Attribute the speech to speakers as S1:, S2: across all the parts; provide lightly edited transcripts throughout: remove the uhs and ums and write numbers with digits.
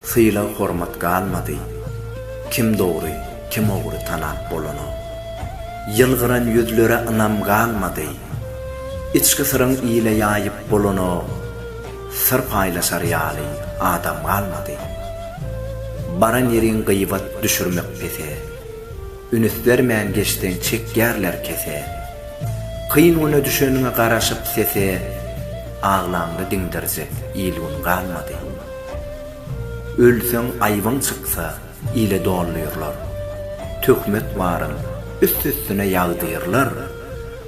S1: Sylag hormat galmady. Kim dogry, kim ogry tanap bolano. Yılgıran yüzlere ınam galmady. İçki sırın ile yayıp bolano. Sır paylaşar ýaly adam galmady. Baran yerin gıybat düşürmek pese. Ünüslermen geçten çekgerler kese. Kıyın ona düşönüne garaşıp sese. Ağlamda dindirse ilgun galmady. Ölsün ayvın çıksa ile doğrulurlar. Tökmet varın üst üstüne yağdırlar.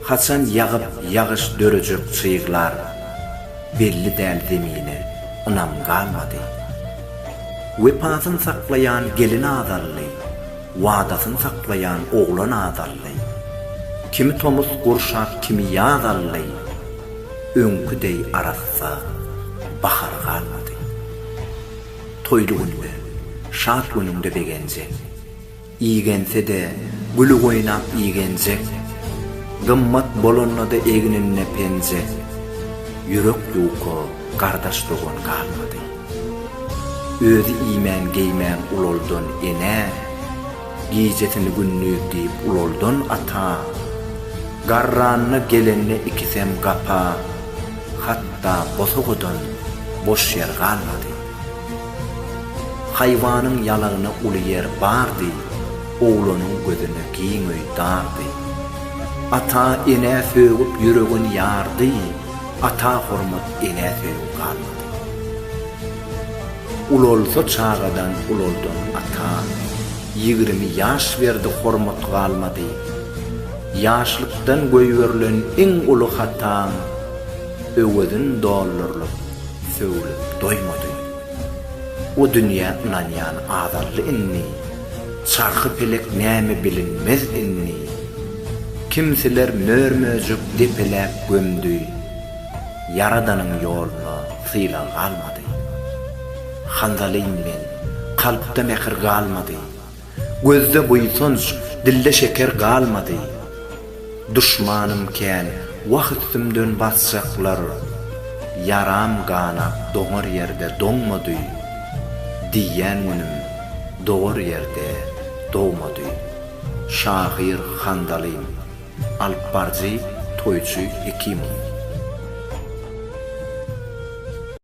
S1: Haçan yağıp yağış dörücük çıyıklar. Belli del zemine ınam galmady. Vepasın saklayan gelin azarlı. Vadasın saklayan oğlan azarlı. Kimi tomuz kurşak kimi yağdallı. Önkü dey arassa bahar galmady. Toylu günde, şat gününde begence. İyigense de gülü oynap iyigencek. Gımmat bolonla da eginine pense. Yürek yuko kardaşlığın galmady. Özü imen geymen uloldun ene. Gijetini günlük deyip uloldun ata. Garranını gelenine ikisem kapa. Hatta bosoğudun boş yer galmady. Hayvanın yalağına ulu yer bardy. Oğlanın gözüne giňöý dardy. Ata ene sögüp yüregin yardy. Ata hormat ene sögüp galmady. Ulolsa çağadan uloldun ata. 20 yaş verdi hormat galmady. Yaşlıktan göýberlen iň ulu hataň. Öwedin dollurlyp söwlüp doýmady. O dünya inanyan azarlı inni. Çarkı pelek näme bilinmez inni. Kimseler mörmöjük depelep gömdü. Yaradanın yoluna sylag galmady. Hanzalym men, kalpda mehir galmady. Gözde buýsunç, dille şeker galmady. Düşmanım ken, wagtymdan basjaklar. Yaram gana doňar yerde doňmady. Diýen günüm doğru yerde doğmadı. Şair Handalym Alp Toycy Hekimow.